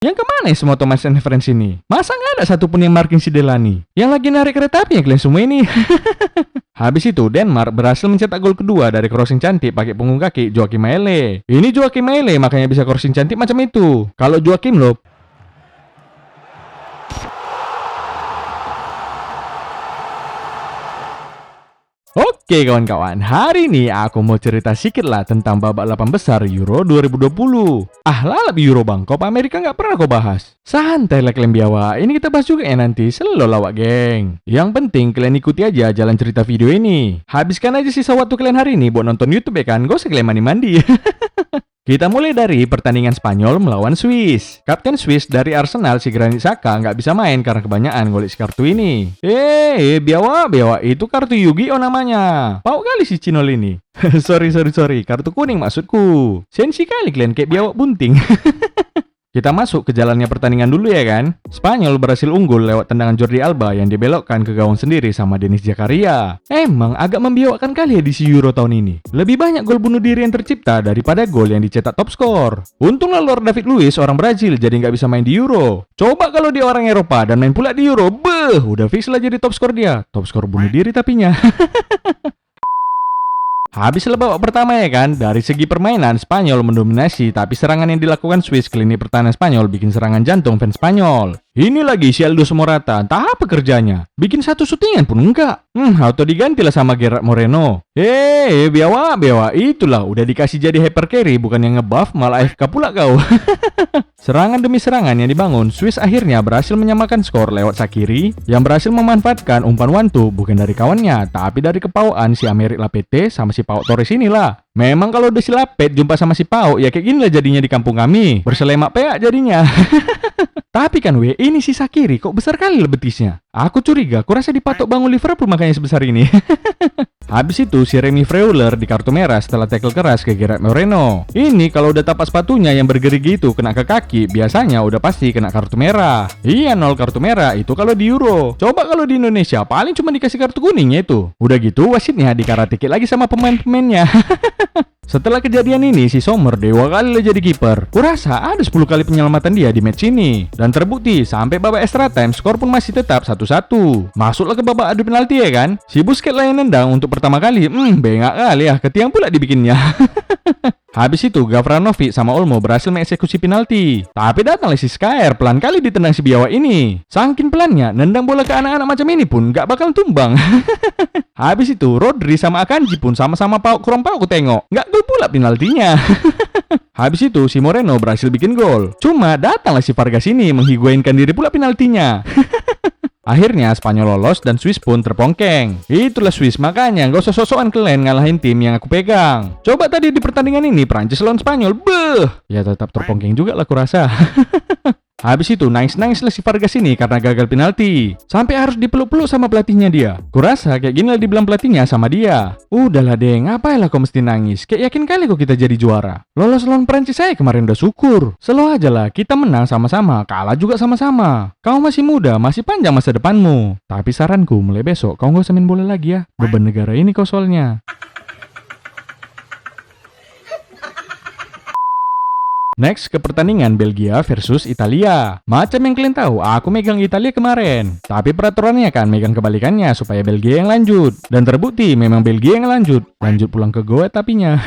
Yang kemana ya semua Thomas and Friends ini? Masa nggak ada satupun yang marking si Delaney? Yang lagi narik kereta api ya kalian semua ini. Habis itu Denmark berhasil mencetak gol kedua dari crossing cantik pakai punggung kaki Joachim Mæhle. Ini Joachim Mæhle makanya bisa crossing cantik macam itu. Kalau Joachim loh. Oke kawan-kawan, hari ini aku mau cerita sedikit lah tentang babak 8 besar Euro 2020. Lalap Euro bang, Copa America nggak pernah kau bahas. Santai lah kalian biawa, ini kita bahas juga ya nanti, selalu lawak geng. Yang penting kalian ikuti aja jalan cerita video ini. Habiskan aja sisa waktu kalian hari ini buat nonton YouTube ya kan, gak usah kalian mandi-mandi. Kita mulai dari pertandingan Spanyol melawan Swiss. Kapten Swiss dari Arsenal si Granit Xhaka nggak bisa main karena kebanyakan golek kartu ini. Biawa, itu kartu Yu-Gi-Oh namanya. Pau kali si Cinol ini. sorry, kartu kuning maksudku. Sensi kali kalian kayak biawak bunting. Kita masuk ke jalannya pertandingan dulu ya kan. Spanyol berhasil unggul lewat tendangan Jordi Alba yang dibelokkan ke gawang sendiri sama Denis Zakaria. Emang agak membiawakkan kali ya di si Euro tahun ini. Lebih banyak gol bunuh diri yang tercipta daripada gol yang dicetak top skor. Untunglah Lord David Luiz orang Brazil jadi nggak bisa main di Euro. Coba kalau dia orang Eropa dan main pula di Euro, udah fix lah jadi top skor dia. Top skor bunuh diri tapinya. Habis babak pertama ya kan, dari segi permainan Spanyol mendominasi, tapi serangan yang dilakukan Swiss ke lini pertahanan Spanyol bikin serangan jantung fans Spanyol. Ini lagi si Aldo Morata, entah apa kerjanya. Bikin satu syutingan pun enggak. Auto digantilah sama Gerard Moreno. Biawa, itulah udah dikasih jadi hyper carry bukan yang ngebuff, malah AFK pula kau. Serangan demi serangan yang dibangun, Swiss akhirnya berhasil menyamakan skor lewat Shaqiri yang berhasil memanfaatkan umpan one-two bukan dari kawannya, tapi dari kepauan si Aymeric Laporte sama si Pau Torres inilah. Memang kalau udah si Lapet jumpa sama si Pau, ya kayak gini lah jadinya di kampung kami. Berselemak peak jadinya. Tapi kan ini si Shaqiri kok besar kali betisnya. Aku curiga, kurasa dipatok bangun Liverpool makanya sebesar ini. Habis itu si Remy Freuler di kartu merah setelah tackle keras ke Gerard Moreno. Ini kalau udah tapak sepatunya yang bergerigi itu kena ke kaki, biasanya udah pasti kena kartu merah. Iya 0 kartu merah itu kalau di Euro. Coba kalau di Indonesia paling cuma dikasih kartu kuningnya itu. Udah gitu wasitnya dikaratikit lagi sama pemain-pemainnya. Setelah kejadian ini, si Sommer dewa kali lah jadi kiper. Kurasa ada 10 kali penyelamatan dia di match ini. Dan terbukti, sampai babak extra time, skor pun masih tetap 1-1. Masuklah ke babak adu penalti ya kan? Si Busquets lah yang nendang untuk pertama kali. Bengak kali ya, ketiang pula dibikinnya. Habis itu, Gavranovic sama Olmo berhasil mengeksekusi penalti. Tapi datanglah si Skyer, pelan kali ditendang si biawak ini. Saking pelannya, nendang bola ke anak-anak macam ini pun gak bakal tumbang. Habis itu, Rodri sama Akanji pun sama-sama kurang pau ku tengok. Gak gol pula penaltinya. Habis itu, si Moreno berhasil bikin gol. Cuma datanglah si Vargas ini menghiguainkan diri pula penaltinya. Akhirnya Spanyol lolos dan Swiss pun terpongkeng. Itulah Swiss, makanya gak usah sok-sokan kalian ngalahin tim yang aku pegang. Coba tadi di pertandingan ini Prancis lawan Spanyol, ya tetap terpongkeng juga lah kurasa. Habis itu nangis-nangis lah si Vargas ini karena gagal penalti. Sampai harus dipeluk-peluk sama pelatihnya dia. Kurasa kayak gini lah dibilang pelatihnya sama dia. Udahlah deh, ngapailah kau mesti nangis? Kayak yakin kali kok kita jadi juara. Lolos lawan Prancis saya kemarin udah syukur. Slow aja lah, kita menang sama-sama, kalah juga sama-sama. Kau masih muda, masih panjang masa depanmu. Tapi saranku mulai besok kau gak usah main bola lagi ya. Beban negara ini kau soalnya. Next ke pertandingan Belgia versus Italia. Macam yang kalian tahu, aku megang Italia kemarin. Tapi peraturannya kan megang kebalikannya supaya Belgia yang lanjut. Dan terbukti memang Belgia yang lanjut. Lanjut pulang ke goa tapinya.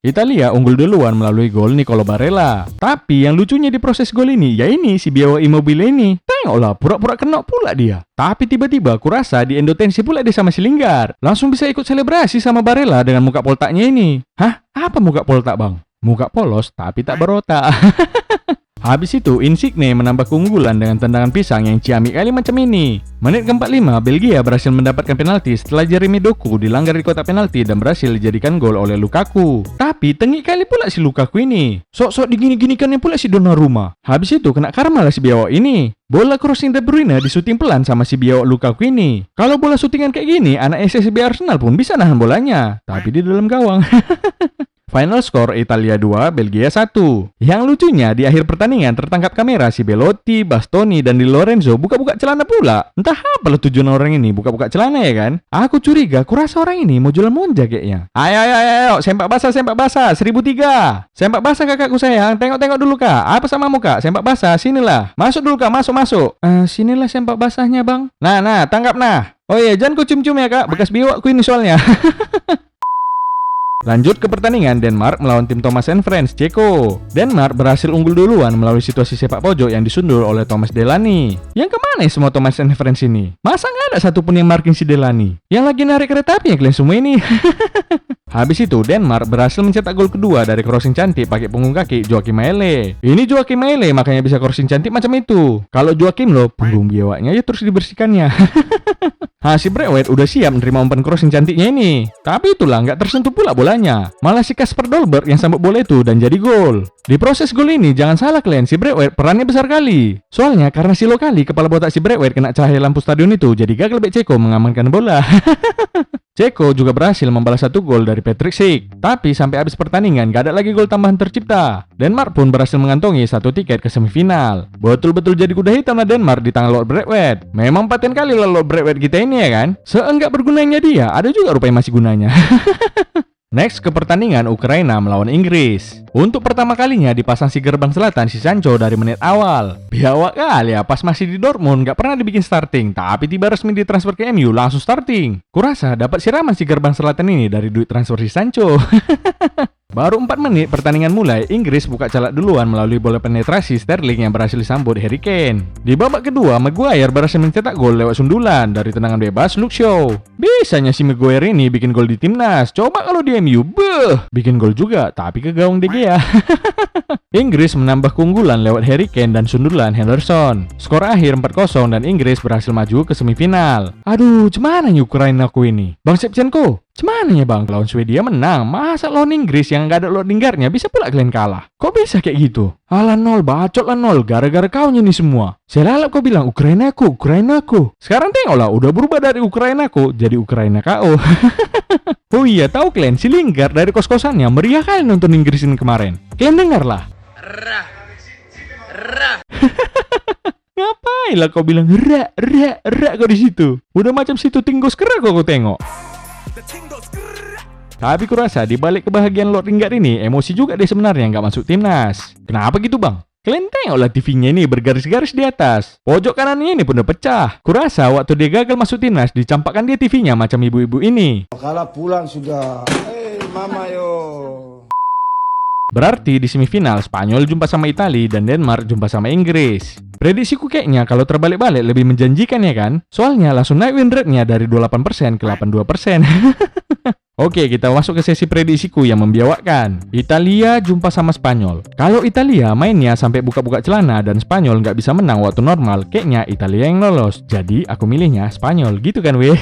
Italia unggul duluan melalui gol Nicolo Barella. Tapi yang lucunya di proses gol ini, ya ini si biawak Immobile ini. Tengoklah, pura-pura kena pula dia. Tapi tiba-tiba kurasa di endotensi pula dia sama si Lingard. Langsung bisa ikut selebrasi sama Barella dengan muka poltaknya ini. Hah? Apa muka poltak bang? Muka polos tapi tak berotak. Habis itu Insigne menambah keunggulan dengan tendangan pisang yang ciamik kali macam ini. Menit ke-45 Belgia berhasil mendapatkan penalti setelah Jeremy Doku dilanggar di kotak penalti dan berhasil dijadikan gol oleh Lukaku. Tapi tengik kali pula si Lukaku ini. Sok-sok digini-ginikannya pula si Donnarumma. Habis itu kena karma lah si biawak ini. Bola crossing De Bruyne disuting pelan sama si biawak Lukaku ini. Kalau bola syutingan kayak gini, anak SSB Arsenal pun bisa nahan bolanya. Tapi di dalam gawang. Final score Italia 2, Belgia 1. Yang lucunya di akhir pertandingan tertangkap kamera si Belotti, Bastoni, dan Di Lorenzo buka-buka celana pula. Entah apa lah tujuan orang ini buka-buka celana ya kan? Aku curiga, kurasa orang ini mau jualan monja kayaknya. Ayo, sempak basah, 1003. Sempak basah kakakku sayang, tengok-tengok dulu kak. Apa samamu kak? Sempak basah, sinilah. Masuk dulu kak, masuk. Sinilah sempak basahnya bang. Nah, tangkap nah. Oh iya, jangan ku cium-cium ya kak, bekas biwakku ini soalnya. Lanjut ke pertandingan Denmark melawan tim Thomas and Friends, Ceko. Denmark berhasil unggul duluan melalui situasi sepak pojok yang disundur oleh Thomas Delaney. Yang kemana ya semua Thomas and Friends ini? Masa nggak ada satupun yang marking si Delaney? Yang lagi narik kereta api ya kalian semua ini? Habis itu Denmark berhasil mencetak gol kedua dari crossing cantik pakai punggung kaki Joachim Mæhle. Ini Joachim Mæhle makanya bisa crossing cantik macam itu. Kalau Joachim loh, punggung biawaknya ya terus dibersihkannya. Si Braithwaite udah siap menerima umpan crossing cantiknya ini. Tapi itulah nggak tersentuh pula bolanya. Malah si Kasper Dolberg yang sambut bola itu dan jadi gol. Di proses gol ini jangan salah kalian, si Braithwaite perannya besar kali. Soalnya karena silo kali kepala botak si Braithwaite kena cahaya lampu stadion itu, jadi gagal bek Ceko mengamankan bola. Ceko juga berhasil membalas satu gol dari Patrick Schick. Tapi sampai habis pertandingan gak ada lagi gol tambahan tercipta. Denmark pun berhasil mengantongi satu tiket ke semifinal. Betul-betul jadi kuda hitam lah Denmark di tangan Lord Braithwaite. Memang paten kali lah Lord Braithwaite kita ini ya kan. Seenggak bergunanya dia, ada juga rupanya masih gunanya. Next ke pertandingan Ukraina melawan Inggris. Untuk pertama kalinya dipasang si gerbang selatan si Sancho dari menit awal. Biawak kali ya, pas masih di Dortmund gak pernah dibikin starting, tapi tiba resmi ditransfer ke MU langsung starting. Kurasa dapat siraman si gerbang selatan ini dari duit transfer si Sancho. Baru 4 menit pertandingan mulai, Inggris buka calak duluan melalui bola penetrasi Sterling yang berhasil disambut Harry Kane. Di babak kedua, Maguire berhasil mencetak gol lewat sundulan dari tendangan bebas Luke Shaw. Bisanya si Maguire ini bikin gol di timnas. Coba kalau di MU, bikin gol juga, tapi ke gawang De Gea. Inggris menambah keunggulan lewat Harry Kane dan sundulan Henderson. Skor akhir 4-0 dan Inggris berhasil maju ke semifinal. Aduh, cemana nih Ukraina aku ini? Bang Shevchenko, cemana ya bang? Lawan Swedia menang, masa lawan Inggris yang gak ada Lord Lingardnya bisa pula kalian kalah? Kok bisa kayak gitu? Alah nol, bacot lah nol, gara-gara kaunya nih semua. Selalap kau bilang Ukrainaku. Sekarang tengoklah, udah berubah dari Ukrainaku jadi Ukraina KO. Oh iya, tahu kalian si Lingard dari kos-kosannya meriah kali nonton Inggris ini kemarin. Kalian dengar lah. Ngapain lah kau bilang rak kau di situ? Udah macam situ tinggos kerak kau tengok. Tapi kurasa di balik kebahagiaan Lord Lingard ini emosi juga dia sebenarnya nggak masuk timnas. Kenapa gitu bang? Kalian tengoklah TV-nya ini bergaris-garis di atas. Pojok kanannya ini pun udah pecah. Kurasa waktu dia gagal masuk timnas dicampakkan dia TV-nya macam ibu-ibu ini. Kalau pulang sudah, mama yo. Berarti di semifinal Spanyol jumpa sama Italia dan Denmark jumpa sama Inggris. Prediksiku kayaknya kalau terbalik-balik lebih menjanjikan ya kan? Soalnya langsung naik win rate-nya dari 28% ke 82%. Oke, kita masuk ke sesi prediksiku yang membiawakkan. Italia jumpa sama Spanyol. Kalau Italia mainnya sampai buka-buka celana dan Spanyol nggak bisa menang waktu normal, kayaknya Italia yang lolos. Jadi aku milihnya Spanyol, gitu kan weh?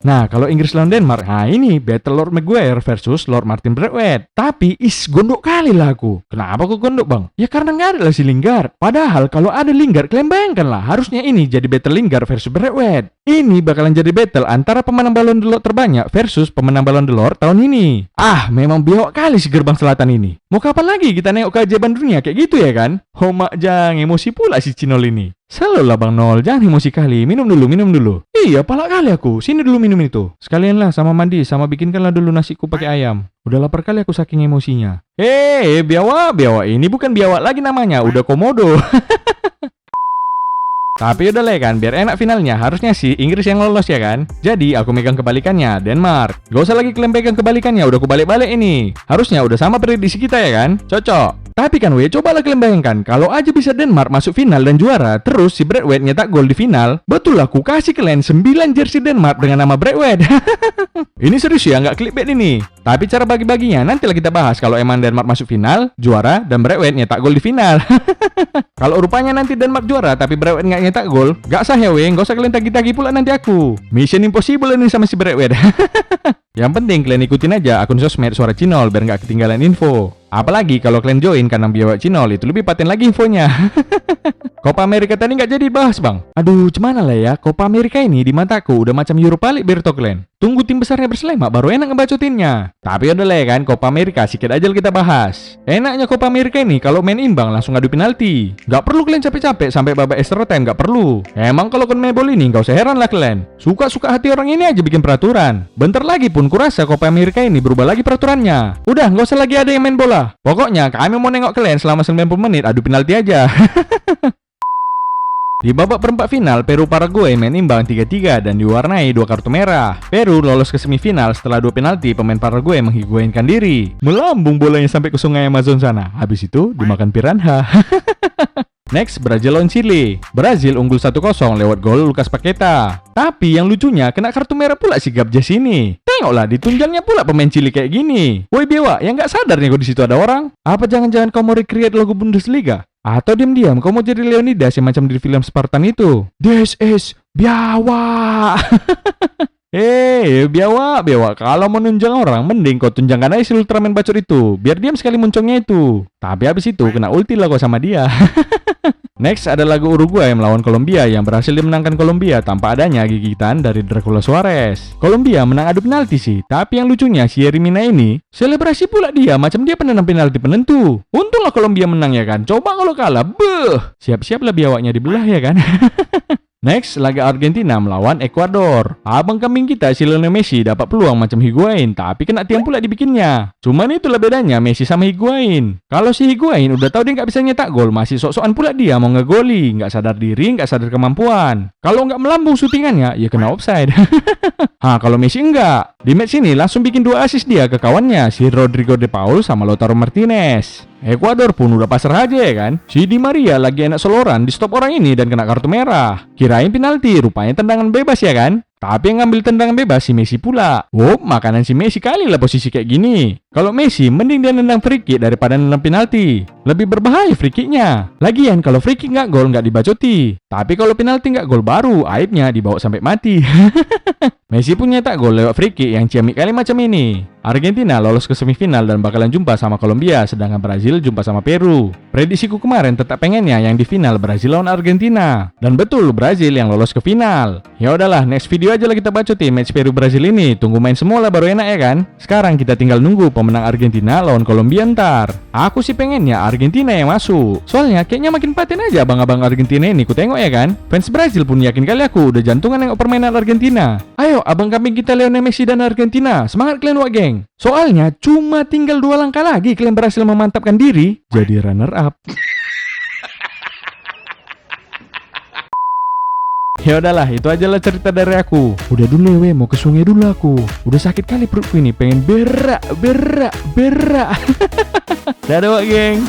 Nah, kalau Inggris lawan Denmark, nah ini battle Lord Maguire versus Lord Martin Braithwaite. Tapi, gondok kali lah aku. Kenapa kok gondok bang? Ya karena nggak ada lah si Lingard. Padahal kalau ada Lingard, kalian bayangkan lah, harusnya ini jadi battle Lingard versus Braithwaite. Ini bakalan jadi battle antara pemenang Ballon d'Or terbanyak versus pemenang Ballon d'Or tahun ini. Memang biawak kali si gerbang selatan ini. Mau kapan lagi kita nengok keajaiban dunia kayak gitu ya kan? Homak jang, emosi pula si Cinol ini. Selalu lah Bang Nol, jangan emosi kali. Minum dulu. Iya, palak kali aku. Sini dulu minum itu. Sekalian lah sama mandi, sama bikinkanlah dulu nasiku pakai ayam. Udah lapar kali aku saking emosinya. Biawak. Ini bukan biawak lagi namanya, udah komodo. Tapi udah lah kan, biar enak finalnya. Harusnya sih Inggris yang lolos ya kan. Jadi aku megang kebalikannya, Denmark. Gak usah lagi kalian pegang kebalikannya, udah aku balik-balik ini. Harusnya udah sama prediksi kita ya kan. Cocok. Tapi kan cobalah kalian bayangkan, kalau aja bisa Denmark masuk final dan juara, terus si Braithwaite nyetak gol di final, betul aku kasih kalian 9 jersey Denmark dengan nama Braithwaite. Ini serius ya, nggak clickbait ini. Tapi cara bagi-baginya nantilah kita bahas kalau emang Denmark masuk final, juara, dan Braithwaite nyetak gol di final. Kalau rupanya nanti Denmark juara tapi Braithwaite nggak nyetak gol, nggak sah ya nggak usah kalian tagi-tagi pula nanti aku. Mission impossible ini sama si Braithwaite. Yang penting kalian ikutin aja akun sosmed Suara Cinol biar nggak ketinggalan info. Apalagi kalau kalian join kandang biawak Cinol, itu lebih paten lagi infonya. Copa America tadi nggak jadi bahas bang. Aduh, cemana lah ya, Copa America ini di mataku udah macam Europa League Berto kalian. Tunggu tim besarnya berselemak baru enak ngebacotinnya. Tapi udah lah ya kan, Copa America sikit aja kita bahas. Enaknya Copa America ini kalau main imbang langsung adu penalti. Nggak perlu kalian capek-capek sampai babak extra time, nggak perlu. Emang kalau CONMEBOL ini nggak usah heran lah kalian. Suka-suka hati orang ini aja bikin peraturan. Bentar lagi pun kurasa Copa America ini berubah lagi peraturannya. Udah, nggak usah lagi ada yang main bola. Pokoknya kami mau nengok kalian selama 90 menit adu penalti aja. Di babak perempat final, Peru Paraguay main imbang 3-3 dan diwarnai 2 kartu merah. Peru lolos ke semifinal setelah 2 penalti pemain Paraguay menghiguainkan diri. Melambung bolanya sampai ke sungai Amazon sana. Habis itu dimakan piranha. Next, Brazil lawan Chile. Brazil unggul 1-0 lewat gol Lucas Paqueta. Tapi yang lucunya kena kartu merah pula si Gabjes ini. Tengoklah ditunjalnya pula pemain Chile kayak gini. Woi Bewa, yang nggak sadar nih kok di situ ada orang? Apa jangan-jangan kau mau recreate logo Bundesliga? Atau diam-diam kau mau jadi Leonidas yang macam di film Spartan itu? This is Biawa. Biawa, kalau mau nunjang orang, mending kau tunjangkan aja si Ultraman bacot itu, biar diam sekali muncungnya itu. Tapi habis itu kena ulti lah kau sama dia. Next ada lagu Uruguay melawan Kolombia yang berhasil dimenangkan Kolombia tanpa adanya gigitan dari Dracula Suarez. Kolombia menang adu penalti sih, tapi yang lucunya si Yerimina ini selebrasi pula dia macam dia penendang penalti penentu. Untunglah Kolombia menang ya kan. Coba kalau kalah, siap-siap lah biawaknya dibelah ya kan. Next, laga Argentina melawan Ekuador. Abang kambing kita si Lionel Messi dapat peluang macam Higuain, tapi kena tiang pula dibikinnya. Cuman itulah bedanya Messi sama Higuain. Kalau si Higuain udah tahu dia nggak bisa nyetak gol, masih sok-sokan pula dia mau ngegoli, nggak sadar diri, nggak sadar kemampuan. Kalau nggak melambung syutingannya, ya kena offside. Kalau Messi enggak. Di match ini langsung bikin 2 assist dia ke kawannya, si Rodrigo de Paul sama Lautaro Martinez. Ekuador pun udah pasrah aja ya kan. Si Di Maria lagi enak soloran di stop orang ini dan kena kartu merah. Kirain penalti, rupanya tendangan bebas ya kan. Tapi yang ngambil tendangan bebas si Messi pula. Makanan si Messi kali lah posisi kayak gini. Kalau Messi mending dia nendang free kick daripada nendang penalti. Lebih berbahaya free kicknya. Lagian kalau free kick nggak gol nggak dibacoti. Tapi kalau penalti nggak gol baru aibnya dibawa sampai mati. Messi pun nyetak gol lewat free kick yang ciamik kali macam ini. Argentina lolos ke semifinal dan bakalan jumpa sama Kolombia, sedangkan Brazil jumpa sama Peru. Prediksiku kemarin tetap pengennya yang di final Brazil lawan Argentina. Dan betul Brazil yang lolos ke final. Ya udahlah, next video aja lah kita bacotin match Peru Brazil ini. Tunggu main semua lah baru enak ya kan. Sekarang kita tinggal nunggu pemenang Argentina lawan Kolombia ntar. Aku sih pengennya Argentina yang masuk. Soalnya kayaknya makin paten aja abang-abang Argentina ini ku tengok ya kan. Fans Brazil pun yakin kali aku udah jantungan nengok permainan Argentina. Ayo abang kambing kita Lionel Messi dan Argentina. Semangat kalian wak geng. Soalnya cuma tinggal 2 langkah lagi kalian berhasil memantapkan diri jadi runner up. Ya udahlah, itu aja lah cerita dari aku. Udah dulu mau ke sungai dulu aku. Udah sakit kali perutku ini, pengen berak. Dadah wak geng.